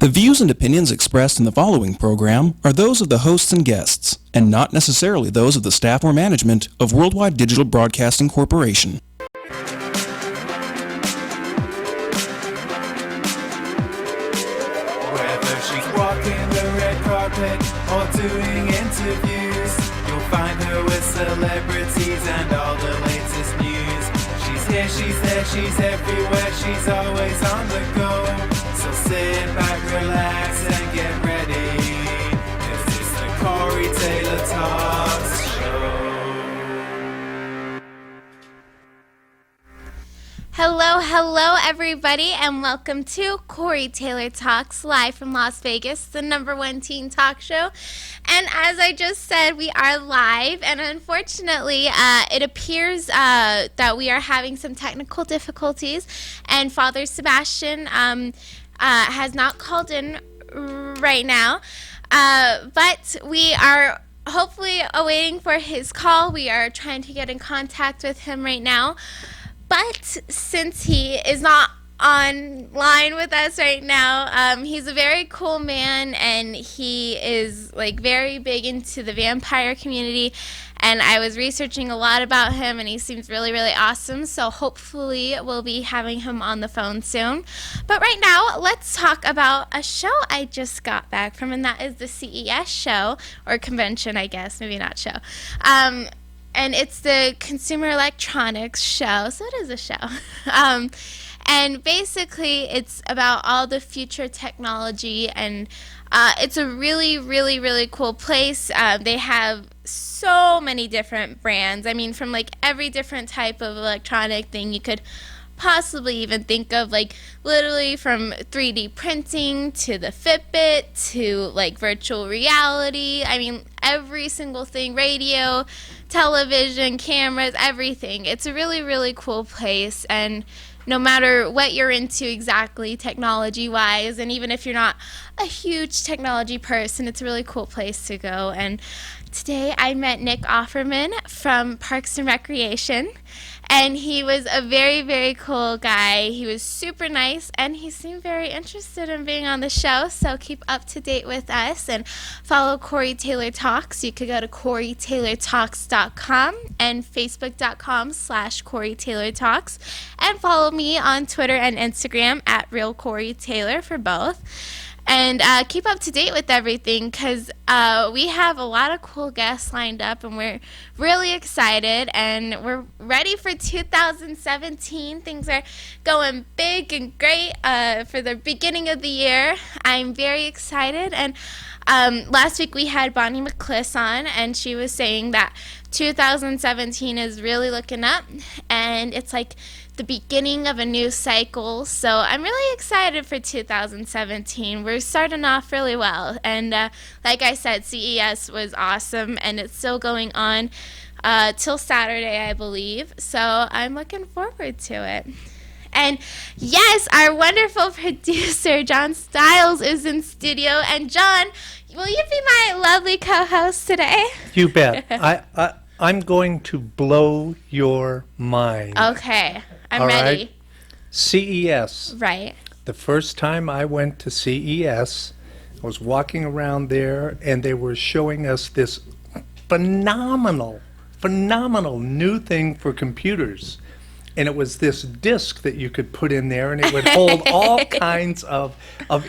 The views and opinions expressed in the following program are those of the hosts and guests, and not necessarily those of the staff or management of Worldwide Digital Broadcasting Corporation. Whether she's walking the red carpet or doing interviews, you'll find her with celebrities and all the latest news. She's here, she's there, she's everywhere, she's always on the go. So sit back, relax, and get ready, 'cause it's the Corey Taylor Talks Show. Hello everybody, and welcome to Corey Taylor Talks, live from Las Vegas, the #1 teen talk show. And as I just said, we are live, and unfortunately, it appears that we are having some technical difficulties, and Father Sebastiaan has not called in right now, but we are hopefully awaiting for his call. We are trying to get in contact with him right now. But since he is not online with us right now, he's a very cool man, and he is like very big into the vampire community, and I was researching a lot about him, and he seems really, really awesome, so hopefully we'll be having him on the phone soon. But right now, let's talk about a show I just got back from, and that is the CES show, or convention, I guess, maybe not show. And it's the Consumer Electronics Show, so it is a show. And basically, it's about all the future technology, and it's a really, really, really cool place. They have so many different brands. I mean, from like every different type of electronic thing you could possibly even think of, like literally from 3D printing to the Fitbit to like virtual reality. I mean, every single thing, radio, television, cameras, everything. It's a really, really cool place, and no matter what you're into exactly technology-wise, and even if you're not a huge technology person, it's a really cool place to go. And today I met Nick Offerman from Parks and Recreation, and he was a very, very cool guy. He was super nice, and he seemed very interested in being on the show, so keep up to date with us and follow Corey Taylor Talks. You could go to CoreyTaylorTalks.com and Facebook.com/Corey Taylor Talks, and follow me on Twitter and Instagram at Real Corey Taylor for both. And keep up to date with everything, because we have a lot of cool guests lined up, and we're really excited, and we're ready for 2017. Things are going big and great for the beginning of the year. I'm very excited, and last week we had Bonnie McCliss on, and she was saying that 2017 is really looking up, and it's like the beginning of a new cycle. So I'm really excited for 2017. We're starting off really well, and like I said, CES was awesome, and it's still going on till Saturday, I believe, so I'm looking forward to it. And yes, our wonderful producer John Stiles is in studio, and John, will you be my lovely co-host today? You bet. I'm going to blow your mind. Okay, I'm All ready. Right? CES. Right. The first time I went to CES, I was walking around there, and they were showing us this phenomenal new thing for computers. And it was this disc that you could put in there, and it would hold all kinds of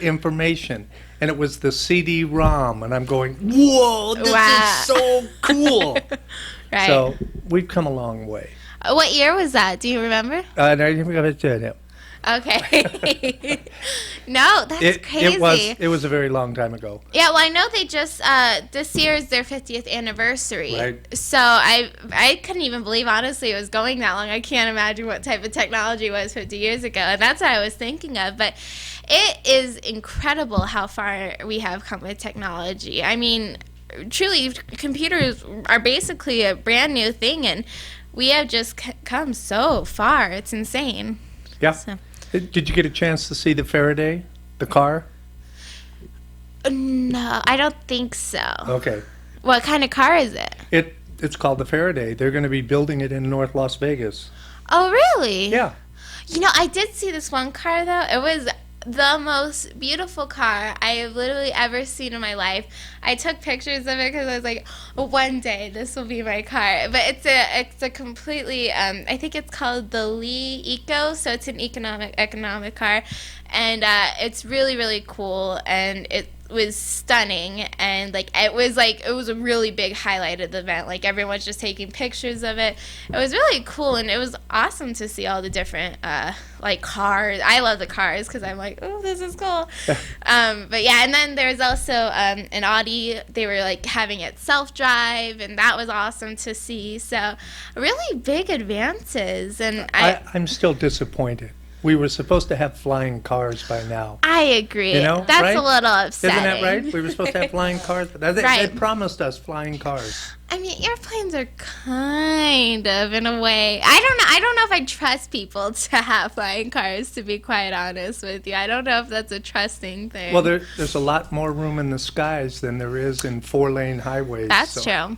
information. And it was the CD-ROM, and I'm going, whoa, this is so cool. Right. So we've come a long way. What year was that? Do you remember? Okay. No, that's crazy. It was a very long time ago. Yeah, well, I know they just, this year is their 50th anniversary. Right. So I couldn't even believe, honestly, it was going that long. I can't imagine what type of technology it was 50 years ago. And that's what I was thinking of. But it is incredible how far we have come with technology. I mean, truly, computers are basically a brand new thing, and we have just come so far. It's insane. Yeah. So. Did you get a chance to see the Faraday, the car? No, I don't think so. Okay. What kind of car is it? It's called the Faraday. They're going to be building it in North Las Vegas. Oh, really? Yeah. You know, I did see this one car, though. It was the most beautiful car I have literally ever seen in my life. I took pictures of it because I was like, one day this will be my car. But it's a completely, I think it's called the Lee Eco, so it's an economic car. And it's really, really cool, and it was stunning, and it was a really big highlight of the event. Like, everyone's just taking pictures of it. It was really cool, and it was awesome to see all the different cars. I love the cars because I'm like, oh, this is cool. But yeah, and then there's also an Audi. They were having it self-drive, and that was awesome to see. So really big advances, and I'm still disappointed. We were supposed to have flying cars by now. I agree. That's right? a little upsetting. Isn't that right? We were supposed to have flying cars. They promised us flying cars. I mean, airplanes are kind of, in a way. I don't know if I trust people to have flying cars, to be quite honest with you. I don't know if that's a trusting thing. Well, there's a lot more room in the skies than there is in 4-lane highways. That's true.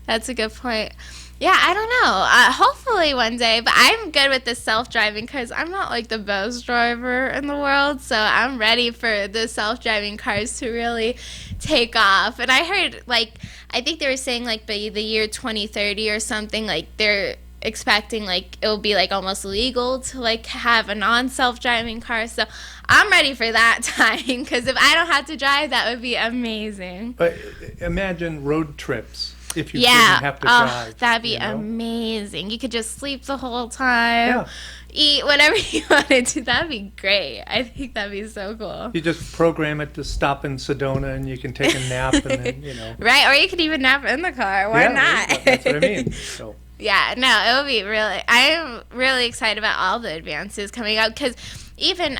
That's a good point. Yeah, I don't know. Hopefully one day, but I'm good with the self-driving because I'm not the best driver in the world, so I'm ready for the self-driving cars to really take off. And I heard, I think they were saying by the year 2030 or something, they're expecting it'll be almost legal to have a non-self-driving car. So I'm ready for that time, because if I don't have to drive, that would be amazing. But imagine road trips. If you didn't have to drive. That'd be amazing. You could just sleep the whole time, eat whatever you wanted to. That'd be great. I think that'd be so cool. You just program it to stop in Sedona, and you can take a nap, and then, Right, or you could even nap in the car. Why not? That's what I mean. So. Yeah, no, it would be really, I am really excited about all the advances coming out, because even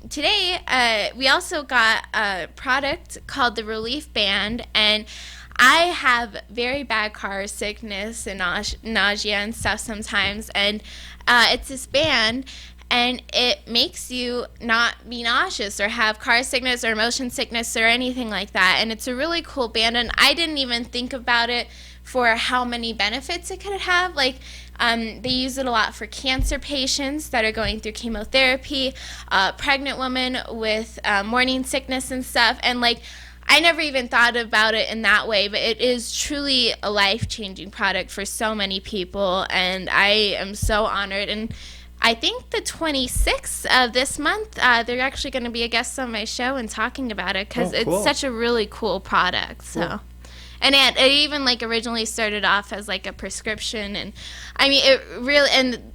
today, we also got a product called the Relief Band, and I have very bad car sickness and nausea and stuff sometimes, and it's this band, and it makes you not be nauseous or have car sickness or motion sickness or anything like that. And it's a really cool band, and I didn't even think about it for how many benefits it could have. They use it a lot for cancer patients that are going through chemotherapy, pregnant women with morning sickness and stuff, and I never even thought about it in that way, but it is truly a life-changing product for so many people, and I am so honored. And I think the 26th of this month, they're actually going to be a guest on my show and talking about it, because it's such a really cool product. So. Cool. And it even originally started off as a prescription, and I mean it really, and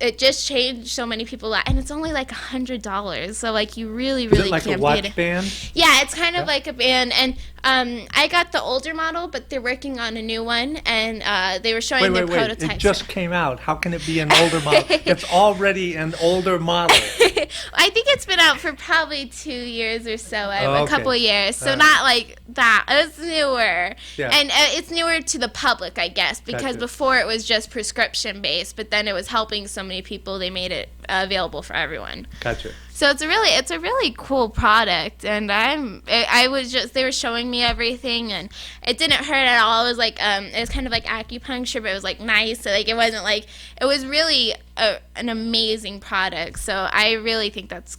it just changed so many people, and it's only $100, so you really Is it can't a watch band? Yeah, it's kind of like a band, and I got the older model, but they're working on a new one, and they were showing their prototypes. It just came out. How can it be an older model? It's already an older model. I think it's been out for probably 2 years or so, a couple of years, so not that. It's newer. Yeah. And it's newer to the public, I guess, because before it was just prescription based, but then it was helping so many people, they made it available for everyone. Gotcha. So it's a really cool product, and they were showing me everything, and it didn't hurt at all. It was it was kind of like acupuncture, but it was nice. So it wasn't it was really an amazing product. So I really think that's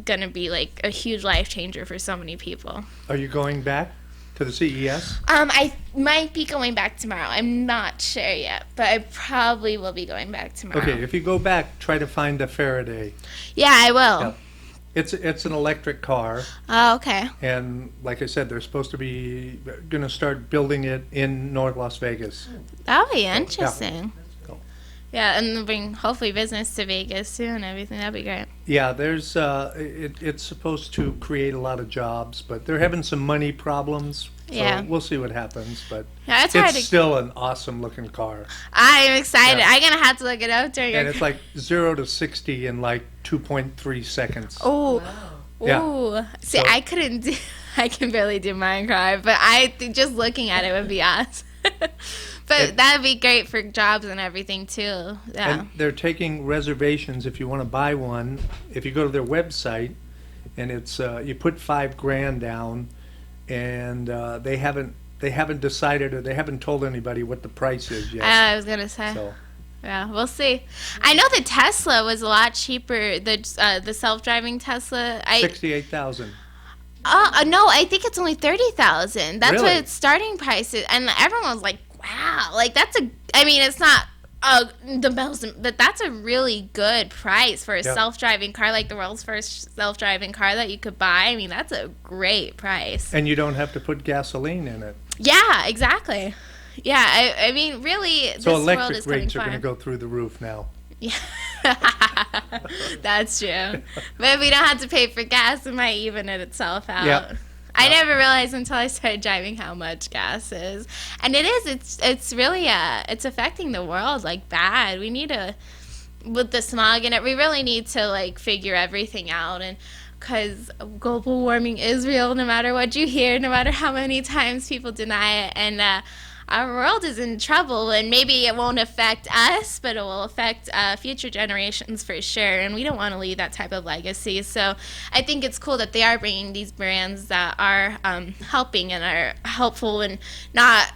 gonna be a huge life changer for so many people. Are you going back to the CES? I might be going back tomorrow. I'm not sure yet, but I probably will be going back tomorrow. Okay, if you go back, try to find a Faraday. Yeah, I will. Yeah. It's an electric car. Oh, okay. And like I said, they're supposed to be going to start building it in North Las Vegas. That'll be interesting. Yeah. Yeah, and they'll bring hopefully business to Vegas too and everything. That'd be great. Yeah, there's it's supposed to create a lot of jobs, but they're having some money problems. Yeah. So we'll see what happens, but yeah, it's still an awesome looking car. I'm excited. Yeah. I'm gonna have to look it up during. And it's 0 to 60 in 2.3 seconds. Oh, wow. Yeah. Ooh. See, So- I couldn't do. I can barely do Minecraft, but I think just looking at it would be awesome. But that'd be great for jobs and everything too. Yeah. And they're taking reservations if you want to buy one. If you go to their website, and it's you put $5,000 down, and they haven't decided, or they haven't told anybody what the price is yet. I was gonna say. So Yeah, we'll see. I know the Tesla was a lot cheaper. The self-driving Tesla. 68,000. No, I think it's only 30,000. That's Really? what its starting price is, and everyone was like, "Wow!" Like that's a. I mean, it's not the most, but that's a really good price for a Yeah. self-driving car, like the world's first self-driving car that you could buy. I mean, that's a great price. And you don't have to put gasoline in it. Yeah, exactly. Yeah, I mean, really, this So world is electric coming rates are far. going to go through the roof now. Yeah, that's true. But if we don't have to pay for gas, it might even it itself out. Yeah. I never realized until I started driving how much gas is, and it is. It's really it's affecting the world like bad. We need to, with the smog and it, we really need to like figure everything out, and because global warming is real, no matter what you hear, no matter how many times people deny it, and our world is in trouble, and maybe it won't affect us, but it will affect future generations for sure, and we don't want to leave that type of legacy. So I think it's cool that they are bringing these brands that are helping and are helpful and not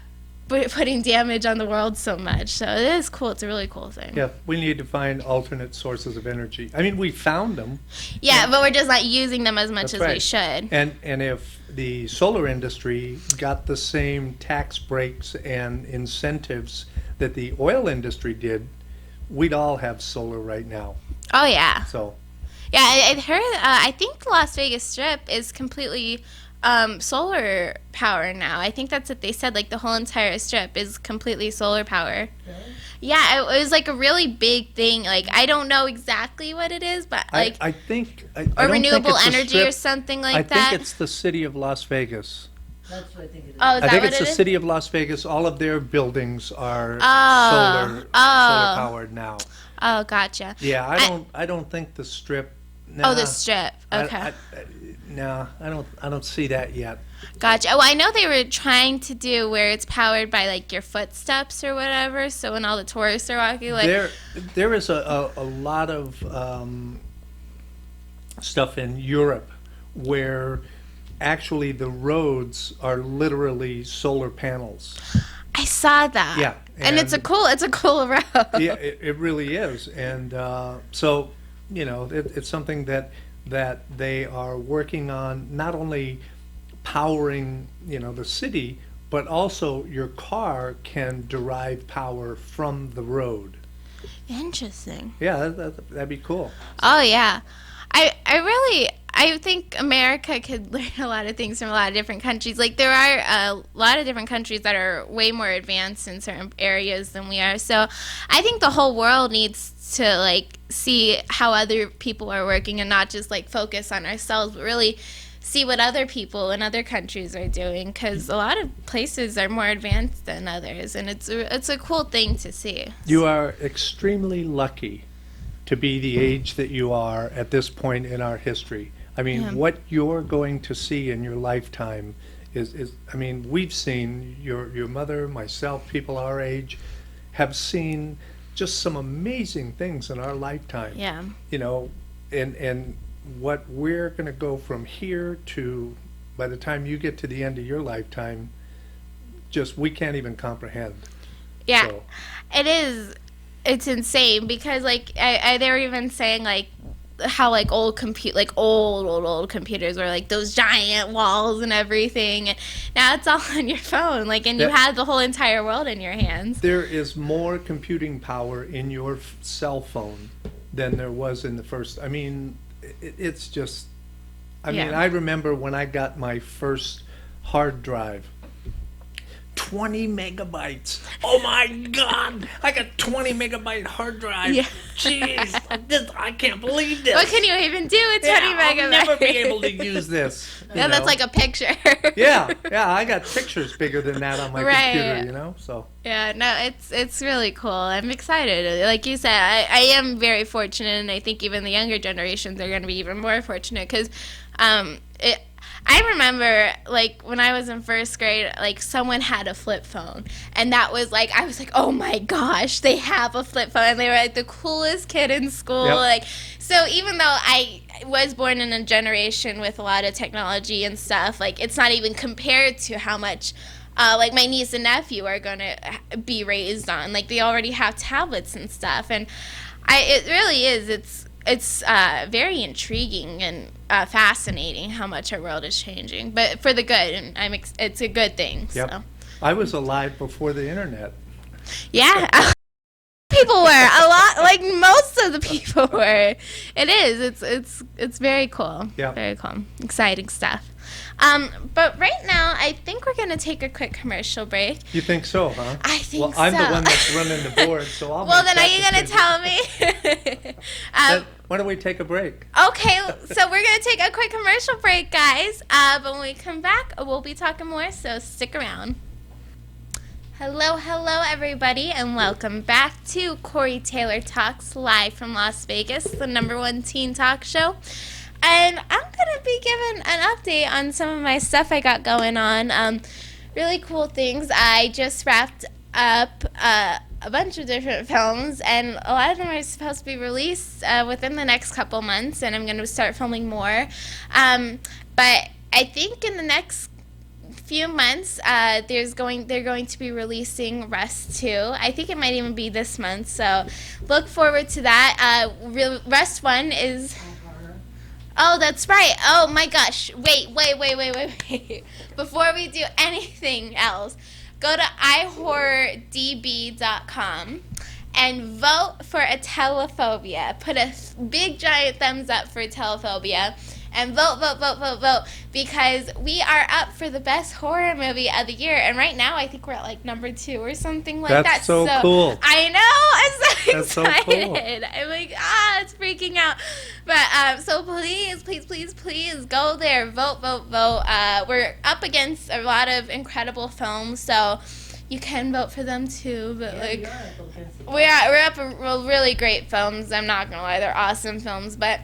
putting damage on the world so much. So it is cool. It's a really cool thing. Yeah, we need to find alternate sources of energy. I mean, we found them. Yeah, but we're just not using them as much That's as right. we should. And if the solar industry got the same tax breaks and incentives that the oil industry did, we'd all have solar right now. Oh, yeah. So, Yeah, I heard, I think the Las Vegas Strip is completely solar power now. I think that's what they said. Like the whole entire strip is completely solar power. Yeah, it was like a really big thing. Like I don't know exactly what it is, but like I think I or don't think renewable it's a energy strip. or something like I that. think it's the city of Las Vegas. That's what I think it is. Oh, is I that think what it's it the is? city of Las Vegas. All of their buildings are solar Oh. powered now. Oh, gotcha. Yeah, I- I don't think the strip. Oh, nah, the strip. Okay. No, I don't see that yet. Gotcha. Well, I know they were trying to do where it's powered by like your footsteps or whatever. So when all the tourists are walking, like There is a lot of stuff in Europe where actually the roads are literally solar panels. I saw that. Yeah, and it's a cool road. Yeah, it really is. And so, you know, it's something that they are working on, not only powering, you know, the city, but also your car can derive power from the road. Interesting. Yeah, that'd be cool. Oh yeah, I think America could learn a lot of things from a lot of different countries. Like there are a lot of different countries that are way more advanced in certain areas than we are. So I think the whole world needs to like see how other people are working and not just like focus on ourselves, but really see what other people in other countries are doing, because a lot of places are more advanced than others, and it's a cool thing to see. You are extremely lucky to be the age that you are at this point in our history. I mean, Yeah. what you're going to see in your lifetime is I mean, we've seen your mother, myself, people our age have seen just some amazing things in our lifetime. Yeah. You know, and what we're going to go from here to, by the time you get to the end of your lifetime, just we can't even comprehend. Yeah, So- it is. It's insane because like they were even saying like how like old computers were like those giant walls and everything. And now it's all on your phone, like, and you Yeah. have the whole entire world in your hands. There is more computing power in your cell phone than there was in the first. I mean, it's just. I mean, Yeah. I remember when I got my first hard drive. 20 megabytes. Oh my God! I got 20 megabyte hard drive. Yeah. Jeez, I can't believe this. What can you even do with 20 Yeah, megabytes? I'll never be able to use this. you Yeah, that's know? like a picture. Yeah, I got pictures bigger than that on my Right. computer, you know? So. Yeah, no, it's really cool. I'm excited. Like you said, I am very fortunate, and I think even the younger generations are going to be even more fortunate because I remember, like, when I was in first grade, like, someone had a flip phone, and that was, like, I was like, oh, my gosh, they have a flip phone, and they were, like, the coolest kid in school, Yep. like, so even though I was born in a generation with a lot of technology and stuff, like, it's not even compared to how much like my niece and nephew are going to be raised on. Like they already have tablets and stuff, and it really is. It's very intriguing and fascinating how much our world is changing, but for the good, and it's a good thing. Yep. So. I was alive before the internet. Yeah. People were a lot, like most of the people were. It is. It's very cool. Yeah. Very cool. Exciting stuff. But right now, I think we're gonna take a quick commercial break. You think so, huh? I think so. Well, I'm the one that's running the board, so I'll. Well, make then are that you gonna decision. tell me? Why don't we take a break? Okay, so we're gonna take a quick commercial break, guys. But when we come back, we'll be talking more. So stick around. Hello, everybody, and welcome back to Corey Taylor Talks live from Las Vegas, the #1 teen talk show. And I'm going to be giving an update on some of my stuff I got going on. Really cool things. I just wrapped up a bunch of different films, and a lot of them are supposed to be released within the next couple months, and I'm going to start filming more. But I think in the next few months, they're going to be releasing Rust 2. I think it might even be this month, so look forward to that. Rust 1 is... Oh, that's right. Oh my gosh. Wait. Before we do anything else, go to ihorrordb.com and vote for Atelophobia. Put a big giant thumbs up for Atelophobia. And vote, because we are up for the best horror movie of the year. And right now, I think we're at like #2 or something like that. That's so cool. I know. I'm so That's so excited. cool. I'm like, it's freaking out. But so please go there. Vote. We're up against a lot of incredible films, so you can vote for them too. But we're up for really great films. I'm not gonna lie, they're awesome films, but.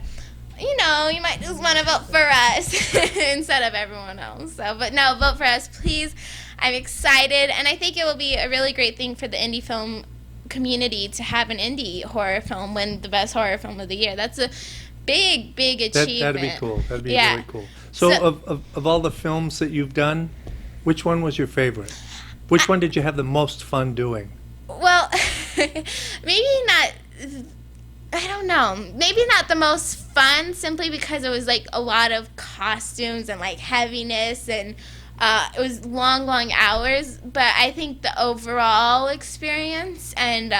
You know, you might just want to vote for us instead of everyone else. So, but no, vote for us, please. I'm excited, and I think it will be a really great thing for the indie film community to have an indie horror film win the best horror film of the year. That's a big achievement. That'd be cool. That'd be really cool. So of all the films that you've done, which one was your favorite? Which one did you have the most fun doing? Well, maybe not... I don't know. Maybe not the most fun, simply because it was like a lot of costumes and like heaviness, and it was long hours. But I think the overall experience and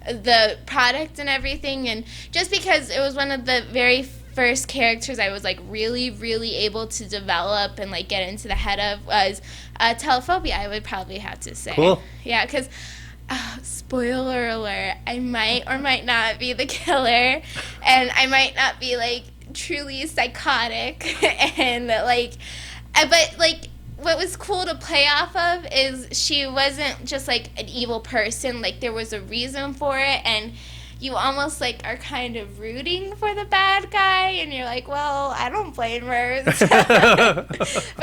the product and everything, and just because it was one of the very first characters I was like really able to develop and like get into the head of, was Telephobia, I would probably have to say. Cool. Yeah, because... spoiler alert, I might or might not be the killer, and I might not be like truly psychotic, and like, but like what was cool to play off of is she wasn't just like an evil person, like there was a reason for it, and you almost like are kind of rooting for the bad guy, and you're like, well, I don't blame her. But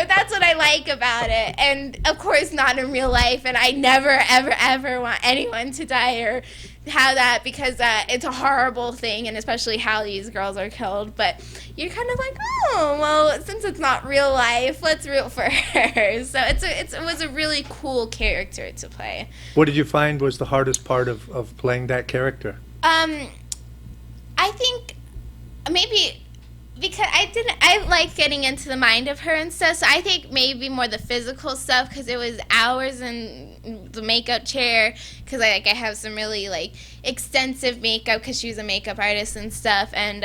that's what I like about it. And of course not in real life, and I never ever want anyone to die or have that, because it's a horrible thing, and especially how these girls are killed. But you're kind of like, oh, well, since it's not real life, let's root for her. So it was a really cool character to play. What did you find was the hardest part of playing that character? I think maybe because I like getting into the mind of her and stuff, so I think maybe more the physical stuff, because it was hours in the makeup chair, because I have some really like extensive makeup, because she was a makeup artist and stuff, and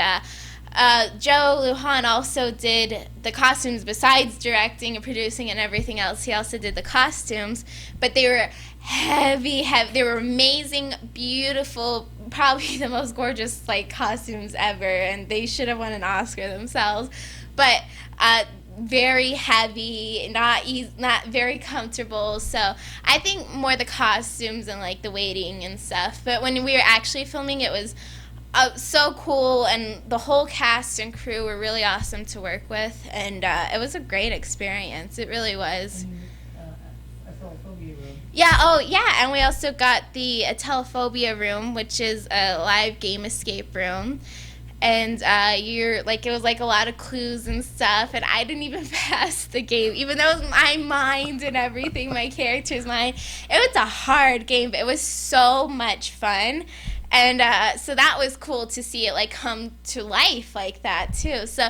Joe Lujan also did the costumes besides directing and producing and everything else. He also did the costumes, but they were heavy. They were amazing, beautiful, probably the most gorgeous like costumes ever, and they should have won an Oscar themselves. But very heavy, not very comfortable. So I think more the costumes and like the waiting and stuff. But when we were actually filming, it was so cool, and the whole cast and crew were really awesome to work with, and it was a great experience. It really was. Yeah, and we also got the Telephobia room, which is a live game escape room. and you're like, it was like a lot of clues and stuff, and I didn't even pass the game, even though it was my mind and everything, my character's mind. It was a hard game, but it was so much fun. And so that was cool to see it like come to life like that too. So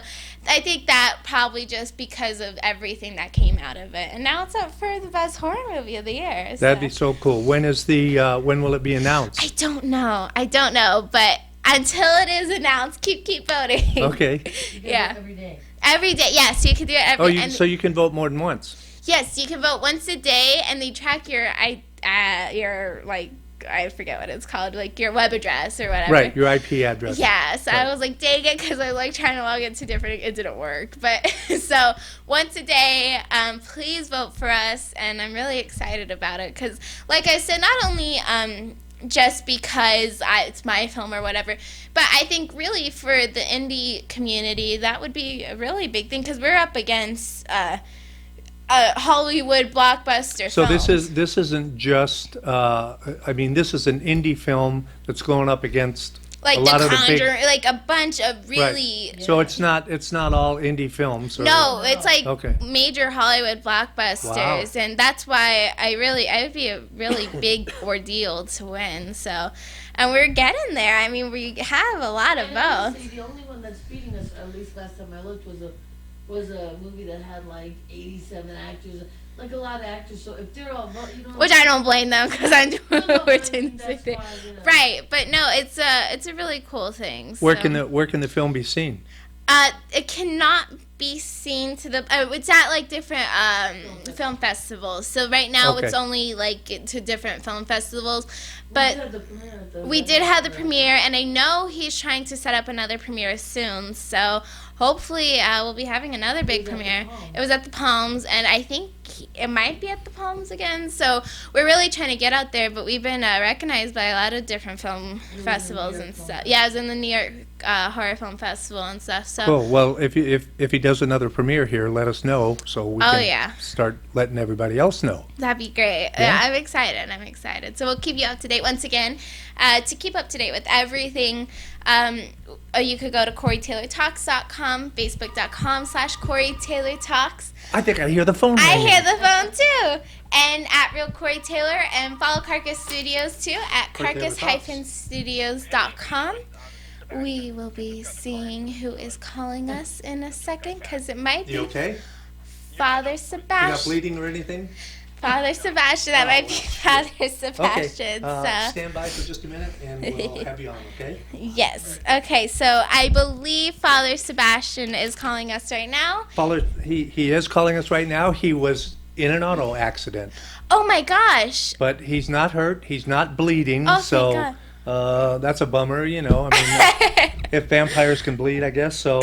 I think that probably just because of everything that came out of it. And now it's up for the best horror movie of the year. That'd be so cool. When will it be announced? I don't know, but until it is announced, keep voting. Okay. Yeah. Every day. Every day, yes, you can do it every. So you can vote more than once. Yes, you can vote once a day, and they track your like, I forget what it's called, like your web address or whatever. Right, your IP address. Yeah, so Right. I was like, dang it, because I was like trying to log into different, it didn't work. But so once a day, please vote for us, and I'm really excited about it because, like I said, not only just because it's my film or whatever, but I think really for the indie community, that would be a really big thing because we're up against Hollywood blockbuster So films. this isn't just. I mean, this is an indie film that's going up against like a lot The of the big. Conjuring, like a bunch of really. Right. So it's not all indie films. Or, No, it's like Okay. major Hollywood blockbusters, and that's why it would be a really big ordeal to win. So, and we're getting there. I mean, we have a lot of And I would votes. say the only one that's beating us, at least last time I looked, was a movie that had like 87 actors, like a lot of actors. So if they're all Which I don't blame them because I'm doing No, we're but I doing mean, the same that's thing. why, Right, but no, it's a really cool thing. Where so. can the film be seen? It cannot be seen to the. It's at like different film festivals. So right now Okay. it's only like to different film festivals, but we did did have the premiere, and I know he's trying to set up another premiere soon. So hopefully we'll be having another big premiere. It was at the Palms, and I think it might be at the Palms again. So we're really trying to get out there, but we've been recognized by a lot of different film festivals and stuff. Yeah, I was in the New York Horror Film Festival and stuff. So. Cool. Well, if he does another premiere here, let us know so we can start letting everybody else know. That'd be great. Yeah. I'm excited. So we'll keep you up to date once again. To keep up to date with everything, you could go to CoreyTaylorTalks.com, Facebook.com/CoreyTaylorTalks. I think I hear the phone. I ringing. hear the phone too. And at Real Corey Taylor, and follow Carcass Studios too at Corey Taylor Talks. carcass-studios.com. We will be seeing who is calling us in a second because it might be You okay? Father You're not Sebastian. bleeding or anything? Father Sebastian, that might be Father Okay. Sebastian. So. Stand by for just a minute and we'll have you on, okay? Yes. Okay, so I believe Father Sebastian is calling us right now. Father, he is calling us right now. He was in an auto accident, Oh my gosh. but he's not hurt. He's not bleeding. Oh, thank so that's a bummer, you know. I mean, if vampires can bleed, I guess. So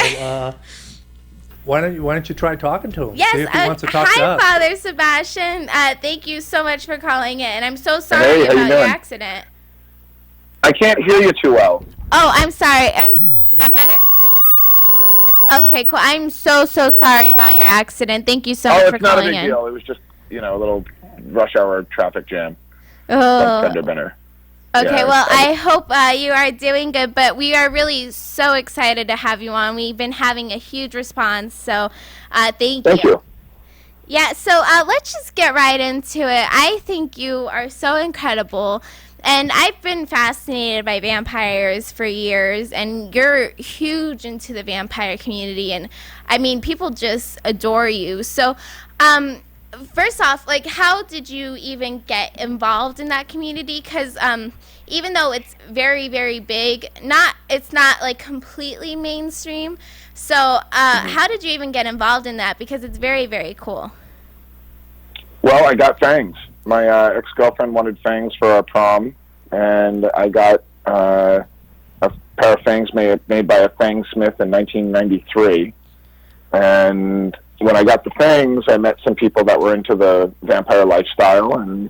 why don't you try talking to him? Yes. See if he wants to talk hi, to us. Father Sebastian. Thank you so much for calling in. And I'm so sorry Hey, how you about your doing? accident. I can't hear you too well. Oh, I'm sorry. Is that better? Okay, cool. I'm so sorry about your accident. Thank you so much for It's not a calling big in. deal. It was just, a little rush hour traffic jam. Oh. Fender bender. Okay, Yeah, well, it's- I hope you are doing good, but we are really so excited to have you on. We've been having a huge response, so thank Thank you. Yeah, so let's just get right into it. I think you are so incredible, and I've been fascinated by vampires for years, and you're huge into the vampire community, and I mean, people just adore you. So, first off, like, how did you even get involved in that community? Because even though it's very, very big, it's not like completely mainstream. So how did you even get involved in that? Because it's very, very cool. Well, I got fangs. My ex-girlfriend wanted fangs for our prom, and I got a pair of fangs made by a fangsmith in 1993. And when I got the fangs, I met some people that were into the vampire lifestyle, and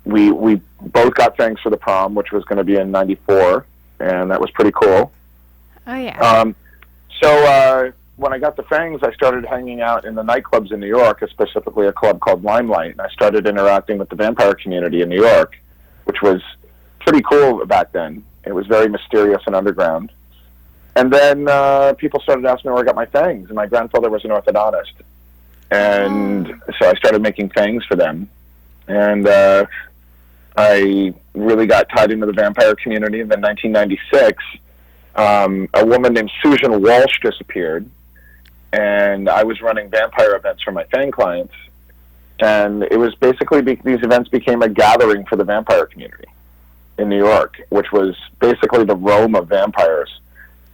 we both got fangs for the prom, which was going to be in '94, and that was pretty cool. Oh, yeah. So when I got the fangs, I started hanging out in the nightclubs in New York, specifically a club called Limelight, and I started interacting with the vampire community in New York, which was pretty cool back then. It was very mysterious and underground. And then people started asking me where I got my fangs, and my grandfather was an orthodontist. And so I started making fangs for them. And I really got tied into the vampire community. And then 1996, a woman named Susan Walsh disappeared, and I was running vampire events for my fang clients. And it was basically, these events became a gathering for the vampire community in New York, which was basically the Rome of vampires.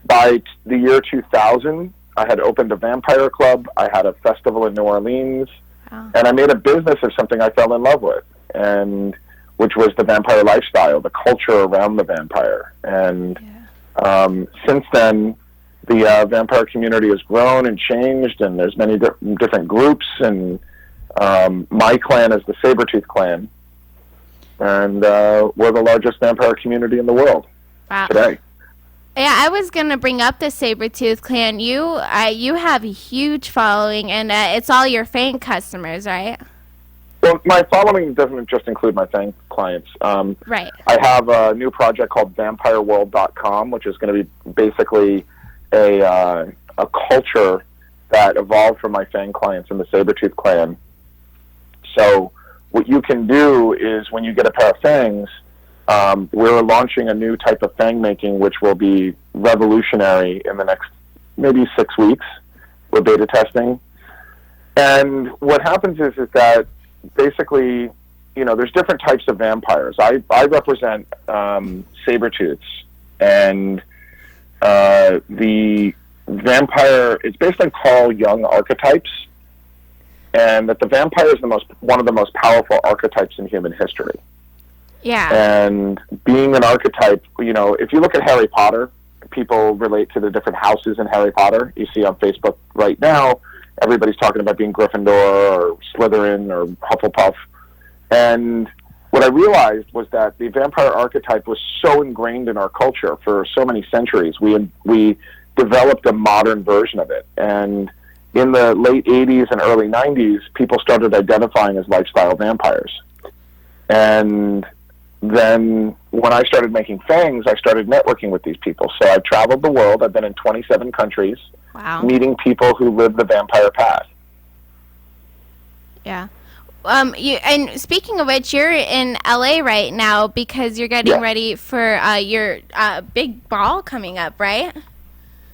By the year 2000, I had opened a vampire club. I had a festival in New Orleans, and I made a business of something I fell in love with, and which was the vampire lifestyle, the culture around the vampire. And since then, the vampire community has grown and changed, and there's many different groups, and my clan is the Sabretooth clan, and we're the largest vampire community in the world today. Yeah, I was going to bring up the Sabretooth clan. You have a huge following, and it's all your Fang customers, right? Well, my following doesn't just include my Fang clients. Right. I have a new project called VampireWorld.com, which is going to be basically a culture that evolved from my Fang clients in the Sabretooth clan. So what you can do is when you get a pair of fangs, we're launching a new type of fang making, which will be revolutionary in the next maybe 6 weeks. We're beta testing. And what happens is that basically, there's different types of vampires. I represent saber-tooths, and the vampire, it's based on Carl Jung archetypes, and that the vampire is one of the most powerful archetypes in human history. Yeah. And being an archetype, if you look at Harry Potter, people relate to the different houses in Harry Potter. You see on Facebook right now, everybody's talking about being Gryffindor or Slytherin or Hufflepuff. And what I realized was that the vampire archetype was so ingrained in our culture for so many centuries. We developed a modern version of it. And in the late 80s and early 90s, people started identifying as lifestyle vampires. And then when I started making fangs, I started networking with these people. So I've traveled the world. I've been in 27 countries, meeting people who live the vampire path. Yeah. And speaking of which, you're in LA right now because you're getting ready for your big ball coming up, right?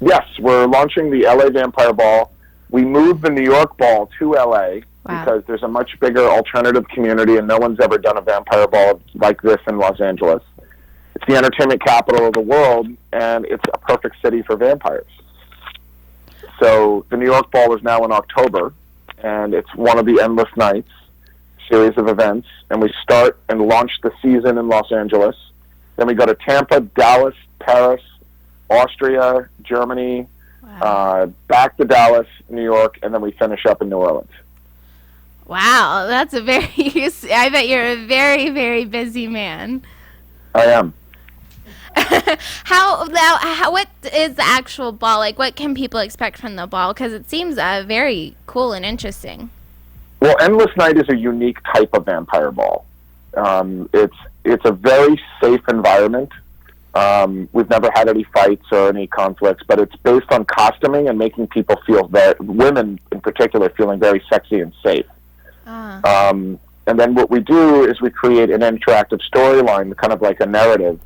Yes, we're launching the LA Vampire Ball. We moved the New York Ball to LA because there's a much bigger alternative community, and no one's ever done a vampire ball like this in Los Angeles. It's the entertainment capital of the world, and it's a perfect city for vampires. So the New York Ball is now in October, and it's one of the Endless Nights series of events, and we start and launch the season in Los Angeles. Then we go to Tampa, Dallas, Paris, Austria, Germany, back to Dallas, New York, and then we finish up in New Orleans. Wow, that's I bet you're a very, very busy man. I am. What is the actual ball? Like, what can people expect from the ball? Because it seems very cool and interesting. Well, Endless Night is a unique type of vampire ball. It's a very safe environment. We've never had any fights or any conflicts, but it's based on costuming and making people feel women in particular, feeling very sexy and safe. And then what we do is we create an interactive storyline, kind of like a narrative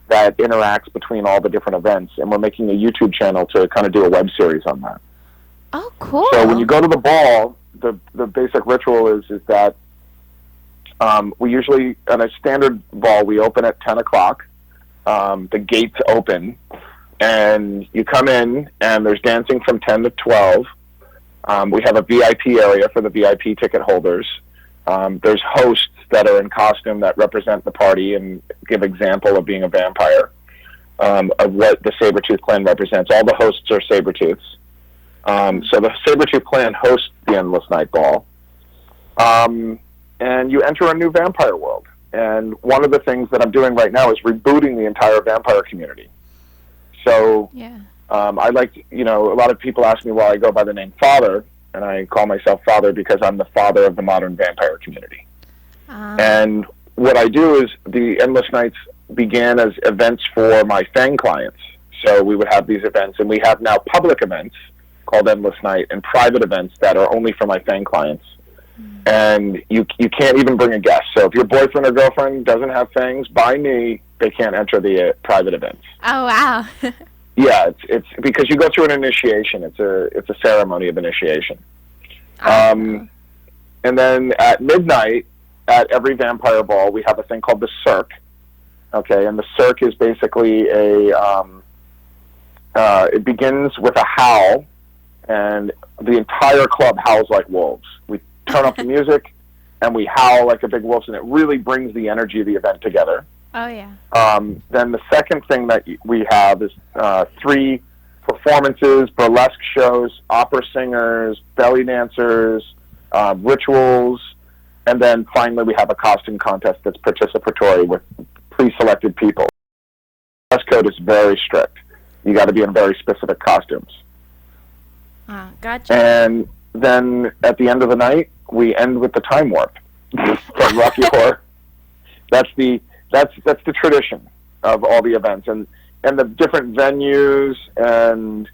that interacts between all the different events, and we're making a YouTube channel to kind of do a web series on that. Oh, cool. So when you go to the ball, the basic ritual is that we usually, on a standard ball, we open at 10 o'clock. The gates open, and you come in, and there's dancing from 10 to 12. We have a VIP area for the VIP ticket holders. There's hosts that are in costume that represent the party and give example of being a vampire, of what the Sabretooth clan represents. All the hosts are Sabretooths. So the Sabretooth clan hosts the Endless Night Ball. And you enter a new vampire world. And one of the things that I'm doing right now is rebooting the entire vampire community. So I like, a lot of people ask me why I go by the name Father, and I call myself Father because I'm the father of the modern vampire community. And what I do is the Endless Nights began as events for my Fang clients. So we would have these events, and we have now public events called Endless Night and private events that are only for my Fang clients. And you can't even bring a guest. So if your boyfriend or girlfriend doesn't have fangs, by me, they can't enter the private events. Oh, wow. Yeah, it's because you go through an initiation. It's a ceremony of initiation. And then at midnight, at every vampire ball, we have a thing called the Cirque. Okay, and the Cirque is basically it begins with a howl, and the entire club howls like wolves. We turn up the music, and we howl like a big wolf, and it really brings the energy of the event together. Oh, yeah. Then the second thing that we have is 3 performances, burlesque shows, opera singers, belly dancers, rituals, and then finally we have a costume contest that's participatory with pre-selected people. The dress code is very strict. You got to be in very specific costumes. Gotcha. And then at the end of the night, we end with the time warp from Rocky Horror. That's the tradition of all the events, and the different venues and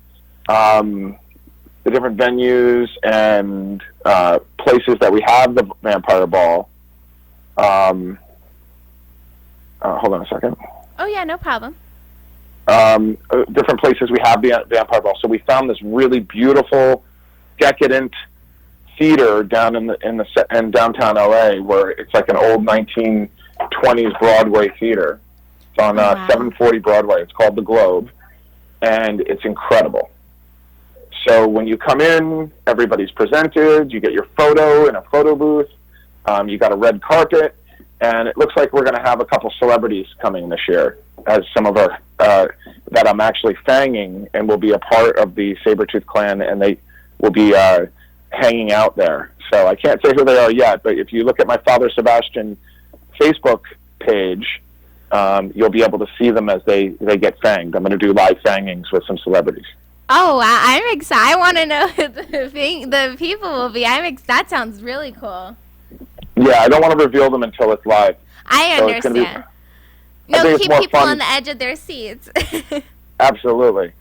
places that we have the Vampire Ball. Hold on a second. Oh, yeah, no problem. Different places we have the Vampire Ball. So we found this really beautiful, decadent theater down in downtown LA, where it's like an old 1920s Broadway theater. It's on 740 Broadway. It's called the Globe, and it's incredible. So when you come in, everybody's presented. You get your photo in a photo booth. You got a red carpet, and it looks like we're going to have a couple celebrities coming this year as some of our that I'm actually fanging and will be a part of the Sabretooth clan, and they will be hanging out there. So I can't say who they are yet, but if you look at my Father Sebastiaan Facebook page, you'll be able to see them as they get fanged. I'm going to do live fangings with some celebrities. Oh, wow. I'm excited. I want to know who the people will be. That sounds really cool. Yeah, I don't want to reveal them until it's live. I So understand. I think it's Keep more people fun. on the edge of their seats. Absolutely.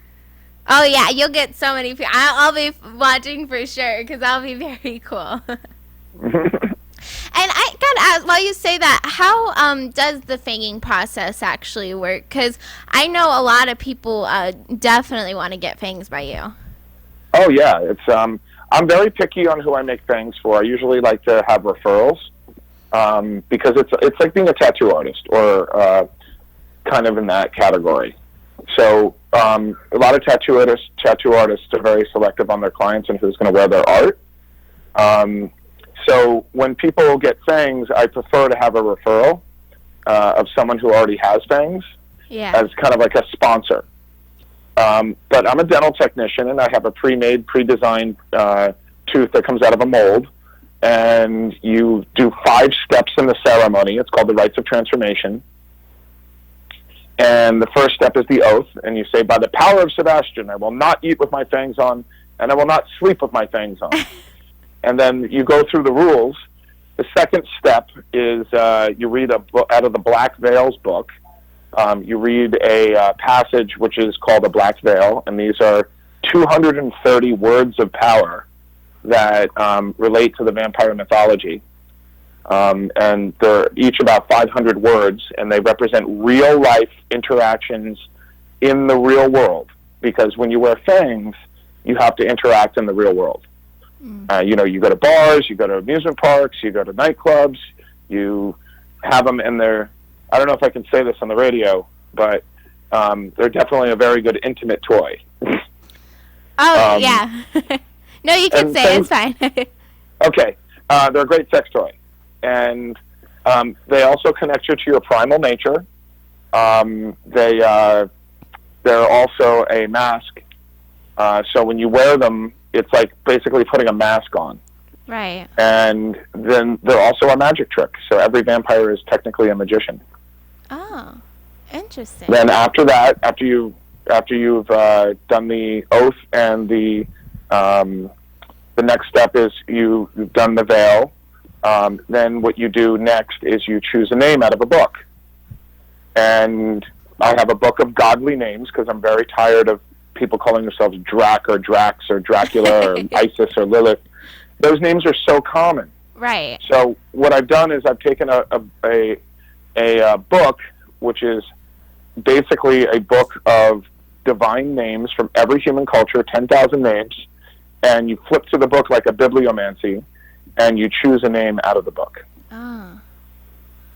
Oh, yeah, you'll get so many people. I'll be watching for sure, because that'll be very cool. And I got to ask, while you say that, how does the fanging process actually work? Because I know a lot of people definitely want to get fangs by you. Oh yeah, it's I'm very picky on who I make fangs for. I usually like to have referrals because it's like being a tattoo artist or kind of in that category. So a lot of tattoo artists are very selective on their clients and who's going to wear their art. So when people get fangs, I prefer to have a referral of someone who already has fangs as kind of like a sponsor. But I'm a dental technician, and I have a pre-made, pre-designed tooth that comes out of a mold. And you do 5 steps in the ceremony. It's called the Rites of Transformation. And the first step is the oath, and you say, by the power of Sebastiaan, I will not eat with my fangs on, and I will not sleep with my fangs on. And then you go through the rules. The second step is you read a book out of the Black Veils book. You read a passage which is called the Black Veil, and these are 230 words of power that relate to the vampire mythology. And they're each about 500 words, and they represent real-life interactions in the real world. Because when you wear fangs, you have to interact in the real world. You go to bars, you go to amusement parks, you go to nightclubs, you have them in their... I don't know if I can say this on the radio, but they're definitely a very good intimate toy. Oh, yeah. No, you can say it. It's fine. Okay. They're a great sex toy. And they also connect you to your primal nature. They're also a mask. So when you wear them, it's like basically putting a mask on. Right. And then they're also a magic trick. So every vampire is technically a magician. Oh, interesting. Then after that, after you've done the oath and the next step is you've done the veil. Then what you do next is you choose a name out of a book. And I have a book of godly names because I'm very tired of people calling themselves Drac or Drax or Dracula or Isis or Lilith. Those names are so common. Right. So what I've done is I've taken a book, which is basically a book of divine names from every human culture, 10,000 names, and you flip through the book like a bibliomancy, and you choose a name out of the book. Oh.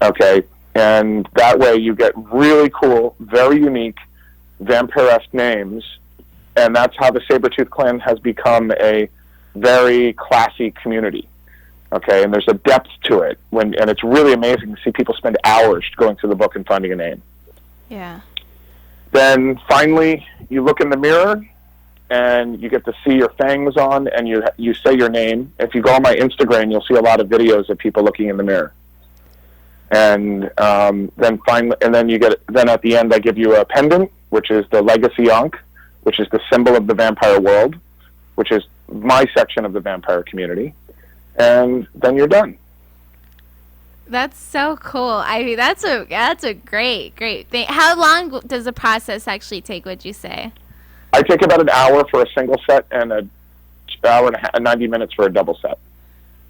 Okay, and that way you get really cool, very unique, vampire-esque names, and that's how the Sabretooth Clan has become a very classy community. Okay, and there's a depth to it, and it's really amazing to see people spend hours going through the book and finding a name. Yeah. Then finally, you look in the mirror, and you get to see your fangs on, and you say your name. If you go on my Instagram, you'll see a lot of videos of people looking in the mirror. And then finally, and then then at the end, I give you a pendant, which is the Legacy Ankh, which is the symbol of the vampire world, which is my section of the vampire community. And then you're done. That's so cool. I mean, that's a great thing. How long does the process actually take, would you say? I take about an hour for a single set and an hour and a half, 90 minutes for a double set.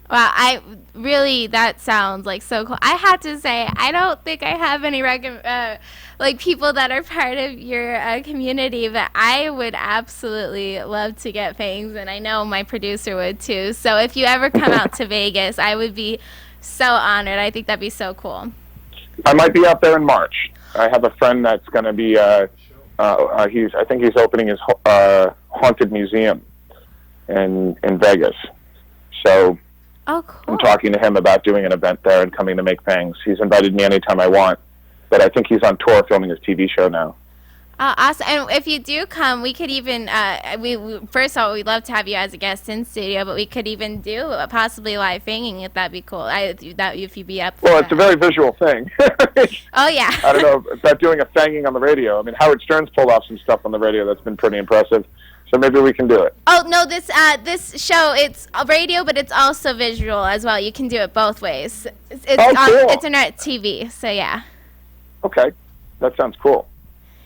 Wow, that sounds like so cool. I have to say, I don't think I have any people that are part of your community, but I would absolutely love to get fangs, and I know my producer would too. So if you ever come out to Vegas, I would be so honored. I think that'd be so cool. I might be out there in March. I have a friend that's going to be, I think he's opening his haunted museum in Vegas. So oh, cool. I'm talking to him about doing an event there and coming to make fangs. He's invited me anytime I want, but I think he's on tour filming his TV show now. Awesome. And if you do come, we could even, first of all, we'd love to have you as a guest in studio, but we could even do possibly live fanging if that'd be cool. If you'd be up for Well, that. it's a very visual thing. Oh, yeah. I don't know about doing a fanging on the radio. I mean, Howard Stern's pulled off some stuff on the radio that's been pretty impressive. So maybe we can do it. Oh, no, this show, it's radio, but it's also visual as well. You can do it both ways. Cool. It's on TV, so yeah. Okay. That sounds cool.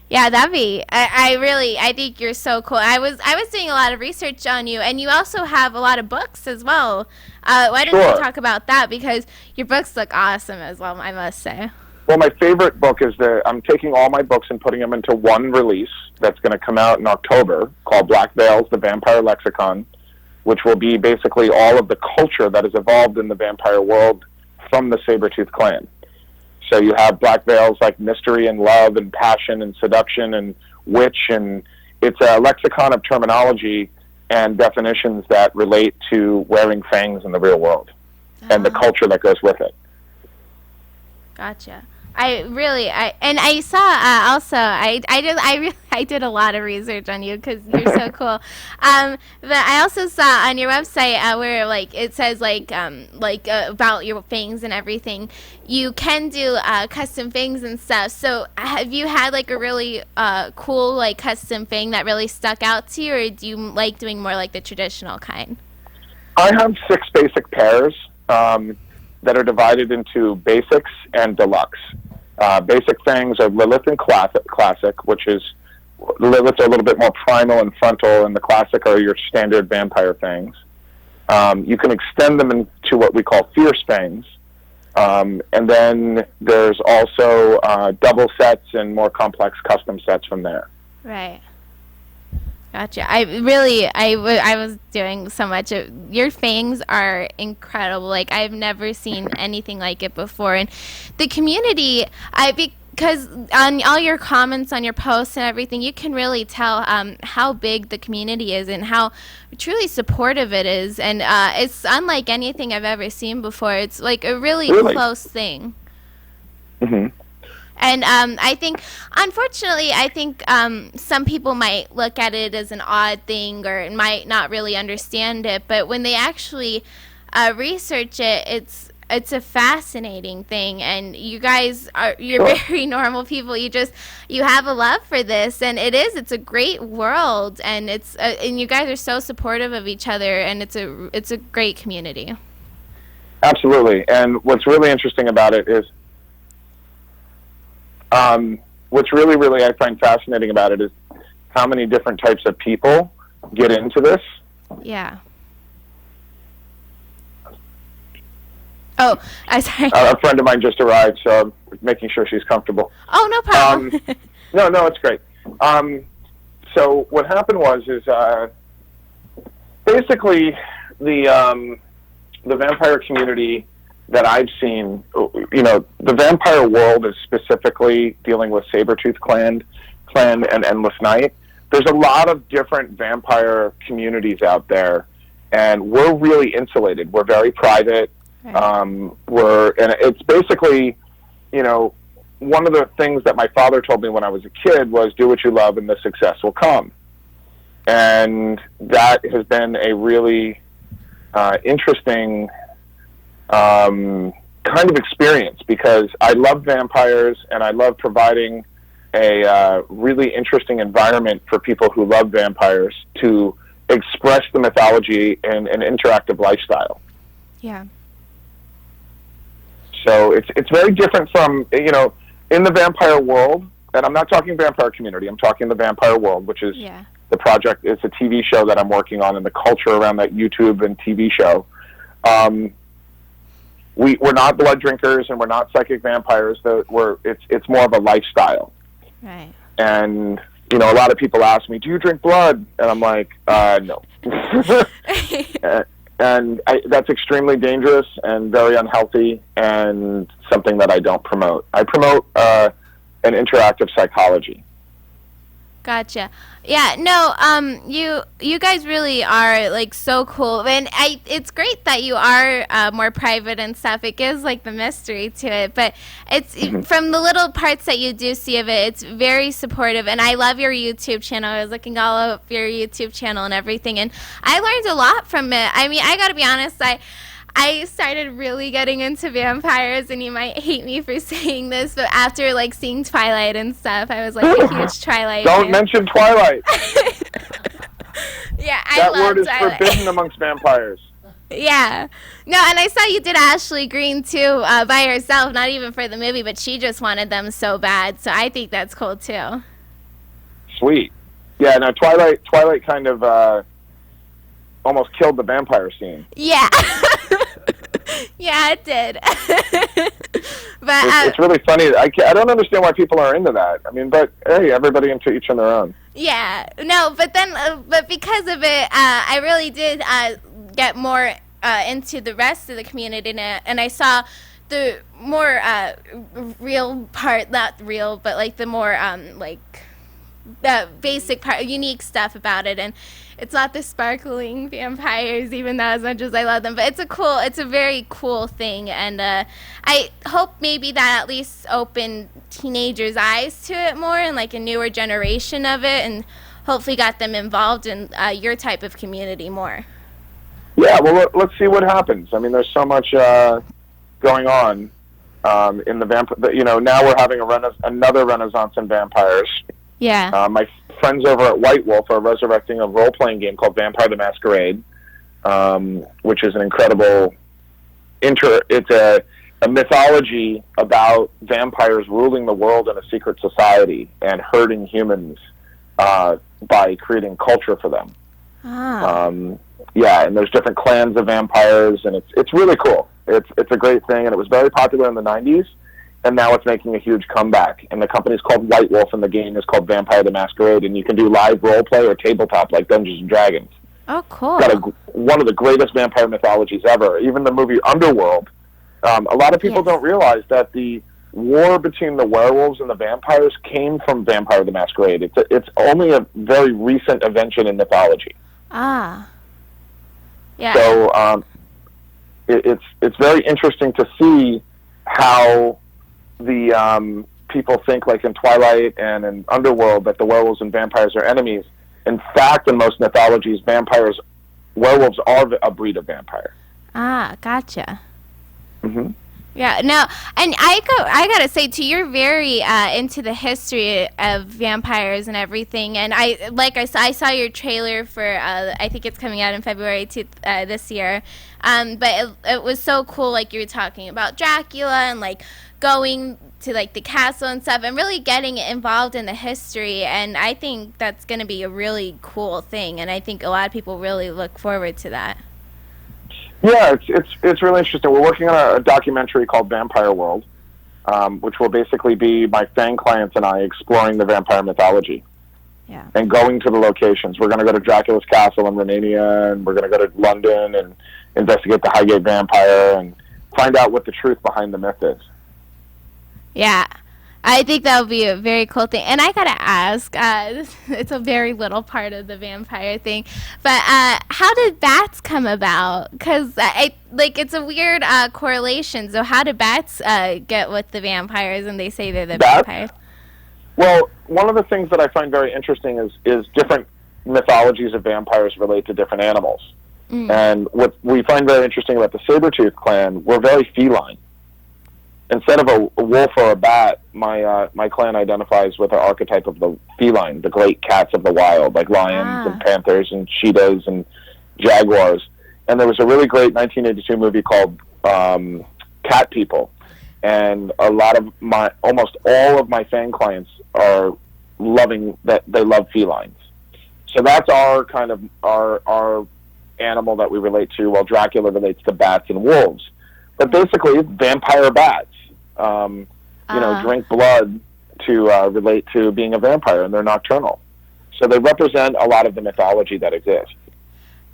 Yeah, that'd be. I think you're so cool. I was doing a lot of research on you, and you also have a lot of books as well. Why don't you talk about that? Because your books look awesome as well, I must say. Well, my favorite book is I'm taking all my books and putting them into one release that's going to come out in October called Black Veils, the Vampire Lexicon, which will be basically all of the culture that has evolved in the vampire world from the Sabretooth Clan. So you have black veils like mystery and love and passion and seduction and witch, and it's a lexicon of terminology and definitions that relate to wearing fangs in the real world and the culture that goes with it. Gotcha. I saw also I did a lot of research on you because you're so cool. But I also saw on your website where it says about your fangs and everything. You can do custom fangs and stuff. So have you had a really cool custom fang that really stuck out to you, or do you like doing more like the traditional kind? I have 6 basic pairs that are divided into basics and deluxe. Basic fangs are Lilith and classic, which is Lilith are a little bit more primal and frontal, and the classic are your standard vampire fangs. You can extend them into what we call fierce fangs, and then there's also double sets and more complex custom sets from there. Right. Gotcha. I was doing so much. Your fangs are incredible. I've never seen anything like it before. And the community, because on all your comments on your posts and everything, you can really tell how big the community is and how truly supportive it is. And it's unlike anything I've ever seen before. It's a really close thing. Mm-hmm. And unfortunately, I think some people might look at it as an odd thing or might not really understand it. But when they actually research it, it's a fascinating thing. And you guys you're very normal people. You have a love for this, and it's a great world, and and you guys are so supportive of each other, and it's a great community. Absolutely. And what's really interesting about it is what's really, really I find fascinating about it is how many different types of people get into this. Yeah. Oh, I'm sorry. A friend of mine just arrived, so I'm making sure she's comfortable. Oh, no problem. No, it's great. So what happened is basically the vampire community that I've seen, the vampire world is specifically dealing with Sabretooth Clan and Endless Night. There's a lot of different vampire communities out there, and we're really insulated. We're very private. Right. And it's basically, one of the things that my father told me when I was a kid was do what you love and the success will come. And that has been a really interesting kind of experience, because I love vampires and I love providing a really interesting environment for people who love vampires to express the mythology in an interactive lifestyle. Yeah. So it's very different from, in the vampire world, and I'm not talking vampire community, I'm talking the vampire world, which is the project. It's a TV show that I'm working on, and the culture around that YouTube and TV show. We're not blood drinkers and we're not psychic vampires. It's more of a lifestyle. Right. And, a lot of people ask me, do you drink blood? And I'm like, no. And that's extremely dangerous and very unhealthy, and something that I don't promote. I promote an interactive psychology. Gotcha. Yeah, no, you guys really are like so cool, and it's great that you are more private and stuff. It gives like the mystery to it, but it's from the little parts that you do see of it, it's very supportive, and I love your YouTube channel. I was looking all up your YouTube channel and everything, and I learned a lot from it. I mean, I gotta be honest, I started really getting into vampires, and you might hate me for saying this, but after like seeing Twilight and stuff, I was like a huge Twilight Don't fan. mention Twilight. Yeah, that love word is Twilight. forbidden amongst vampires. Yeah. No, and I saw you did Ashley Green too, by herself, not even for the movie, but she just wanted them so bad, so I think that's cool too. Sweet. Yeah, no, Twilight kind of almost killed the vampire scene. Yeah. Yeah, it did. But it's really funny. I don't understand why people are into that. I mean, but hey, everybody into each on their own. Yeah, no, but then, but because of it, I really did get more into the rest of the community, and I saw the more real part, not real, but like the more like the basic part, unique stuff about it, and it's not the sparkling vampires, even though as much as I love them, but it's a very cool thing, and I hope maybe that at least opened teenagers' eyes to it more, and like a newer generation of it, and hopefully got them involved in your type of community more. Yeah, well, let's see what happens. I mean, there's so much going on in the vampire. Now we're having another renaissance in vampires. Yeah. My friends over at White Wolf are resurrecting a role-playing game called Vampire the Masquerade, which is an incredible it's a mythology about vampires ruling the world in a secret society and hurting humans by creating culture for them. Yeah, and there's different clans of vampires, and it's really cool. It's a great thing, and it was very popular in the 90s. And now it's making a huge comeback. And the company's called White Wolf, and the game is called Vampire the Masquerade. And you can do live role play or tabletop like Dungeons and Dragons. Oh, cool. Got one of the greatest vampire mythologies ever. Even the movie Underworld. A lot of people don't realize that the war between the werewolves and the vampires came from Vampire the Masquerade. It's only a very recent invention in mythology. Ah. Yeah. So it's very interesting to see how the people think, like in Twilight and in Underworld, that the werewolves and vampires are enemies. In fact, in most mythologies, werewolves are a breed of vampire. Ah, gotcha. Mm-hmm. Yeah, no, and I gotta say too, you're very into the history of vampires and everything. And I saw your trailer for I think it's coming out in February this year. But it was so cool, like you were talking about Dracula and like going to like the castle and stuff, and really getting involved in the history. And I think that's gonna be a really cool thing, and I think a lot of people really look forward to that. Yeah, it's really interesting. We're working on a documentary called Vampire World, which will basically be my fan clients and I exploring the vampire mythology. Yeah. And going to the locations. We're going to go to Dracula's castle in Romania, and we're going to go to London and investigate the Highgate vampire and find out what the truth behind the myth is. Yeah, I think that would be a very cool thing. And I gotta ask, it's a very little part of the vampire thing, but how did bats come about? Because it's a weird correlation. So how did bats get with the vampires, and they say they're the vampires? Well, one of the things that I find very interesting is different mythologies of vampires relate to different animals. And what we find very interesting about the saber-tooth clan, we're very feline. Instead of a wolf or a bat, my clan identifies with our archetype of the feline, the great cats of the wild, like lions and panthers and cheetahs and jaguars. And there was a really great 1982 movie called Cat People, and almost all of my fan clients are loving that. They love felines, so that's our kind of our animal that we relate to, while Dracula relates to bats and wolves. But basically, vampire bats. Drink blood to relate to being a vampire, and they're nocturnal. So they represent a lot of the mythology that exists.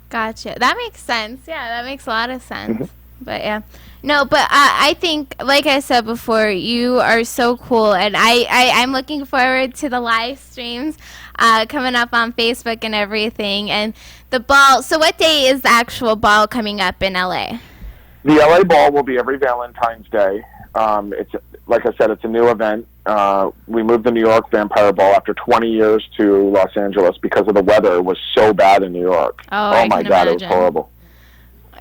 Gotcha. That makes sense. Yeah, that makes a lot of sense. But yeah. No, but I think, like I said before, you are so cool, and I'm looking forward to the live streams coming up on Facebook and everything. And the ball, so what day is the actual ball coming up in LA? The LA ball will be every Valentine's Day. It's, like I said, it's a new event. We moved the New York Vampire Ball after 20 years to Los Angeles because of the weather. It was so bad in New York. Oh my God, it was horrible.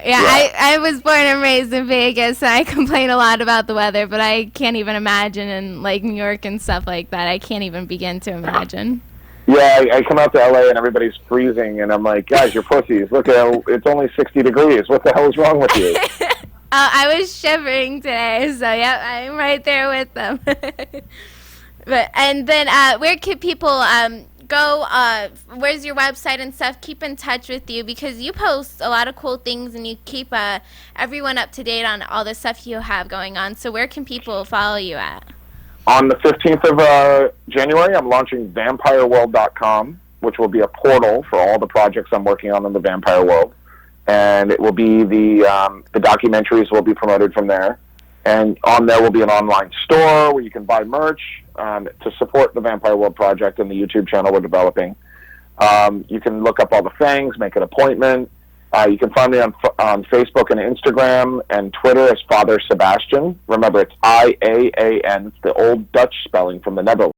Yeah, I was born and raised in Vegas, so I complain a lot about the weather, but I can't even imagine in like New York and stuff like that. I can't even begin to imagine. Yeah, I come out to LA and everybody's freezing, and I'm like, guys, you're pussies. Look, it's only 60 degrees. What the hell is wrong with you? I was shivering today, so yeah, I'm right there with them. And then where can people go? Where's your website and stuff? Keep in touch with you, because you post a lot of cool things and you keep everyone up to date on all the stuff you have going on. So where can people follow you at? On the 15th of January, I'm launching vampireworld.com, which will be a portal for all the projects I'm working on in the vampire world. And it will be the documentaries will be promoted from there. And on there will be an online store where you can buy merch to support the Vampire World Project and the YouTube channel we're developing. You can look up all the things, make an appointment. You can find me on Facebook and Instagram and Twitter as Father Sebastiaan. Remember, it's Iaan. It's the old Dutch spelling from the Netherlands.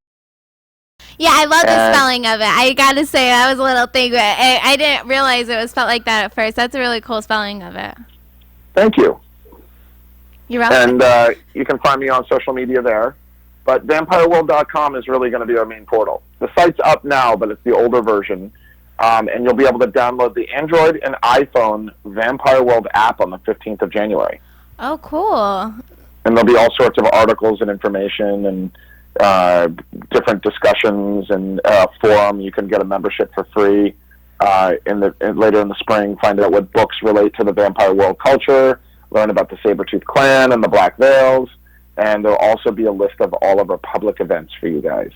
Yeah, I love the spelling of it. I gotta say, that was a little thing, but I didn't realize it was spelled like that at first. That's a really cool spelling of it. Thank you. You're welcome. And you can find me on social media there. But vampireworld.com is really going to be our main portal. The site's up now, but it's the older version. And you'll be able to download the Android and iPhone Vampire World app on the 15th of January. Oh, cool. And there'll be all sorts of articles and information and different discussions and forum. You can get a membership for free later in the spring, find out what books relate to the Vampire World culture, learn about the Saber-Tooth Clan and the Black Veils, and there'll also be a list of all of our public events for you guys.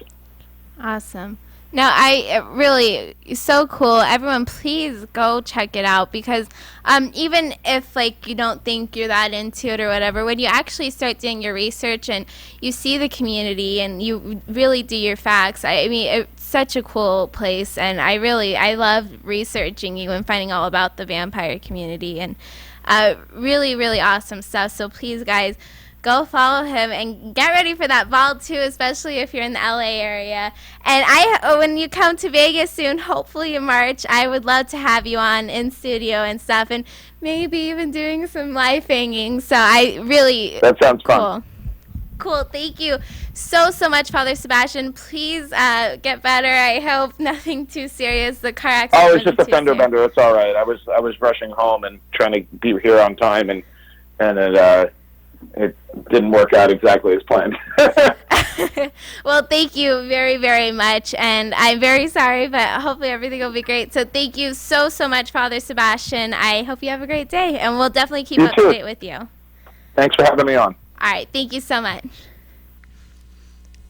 Awesome. No, really, so cool. Everyone, please go check it out, because even if like you don't think you're that into it or whatever, when you actually start doing your research and you see the community and you really do your facts, I mean, it's such a cool place, and I love researching you and finding all about the vampire community, and really, really awesome stuff. So please, guys, go follow him and get ready for that ball too, especially if you're in the LA area. And when you come to Vegas soon, hopefully in March, I would love to have you on in studio and stuff, and maybe even doing some live hanging. So I really That sounds fun. Cool. Thank you so much, Father Sebastiaan. Please get better. I hope nothing too serious. The car accident. Oh, it's just a too fender serious. bender. It's all right. I was rushing home and trying to be here on time, and it didn't work out exactly as planned. Well, thank you very, very much, and I'm very sorry, but hopefully everything will be great. So thank you so much, Father Sebastiaan. I hope you have a great day, and we'll definitely keep You up too. to date with you. Thanks for having me on. All right, thank you so much.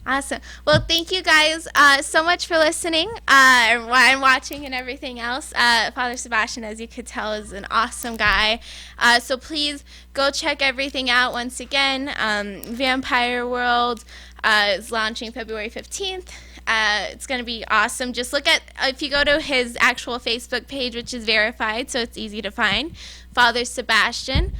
Awesome. Well, thank you guys so much for listening and watching and everything else. Father Sebastiaan, as you could tell, is an awesome guy. So please go check everything out once again. Vampire World is launching February 15th. It's going to be awesome. Just look at, if you go to his actual Facebook page, which is verified, so it's easy to find, Father Sebastiaan.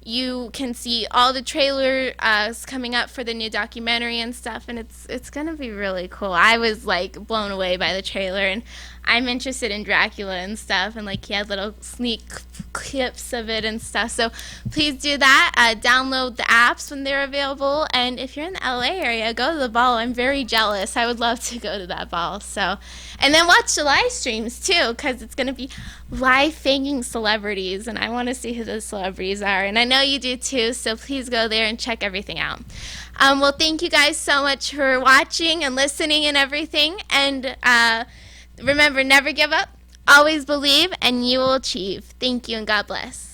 You can see all the trailers coming up for the new documentary and stuff, and it's going to be really cool. I was, like, blown away by the trailer, and I'm interested in Dracula and stuff, and, like, he had little sneak clips of it and stuff. So please do that. Download the apps when they're available, and if you're in the LA area, go to the ball. I'm very jealous. I would love to go to that ball. So, and then watch the live streams, too, because it's going to be live fanging celebrities, and I want to see who those celebrities are, and I know you do too, so please go there and check everything out. Well, thank you guys so much for watching and listening and everything, and remember, never give up, always believe, and you will achieve. Thank you, and God bless.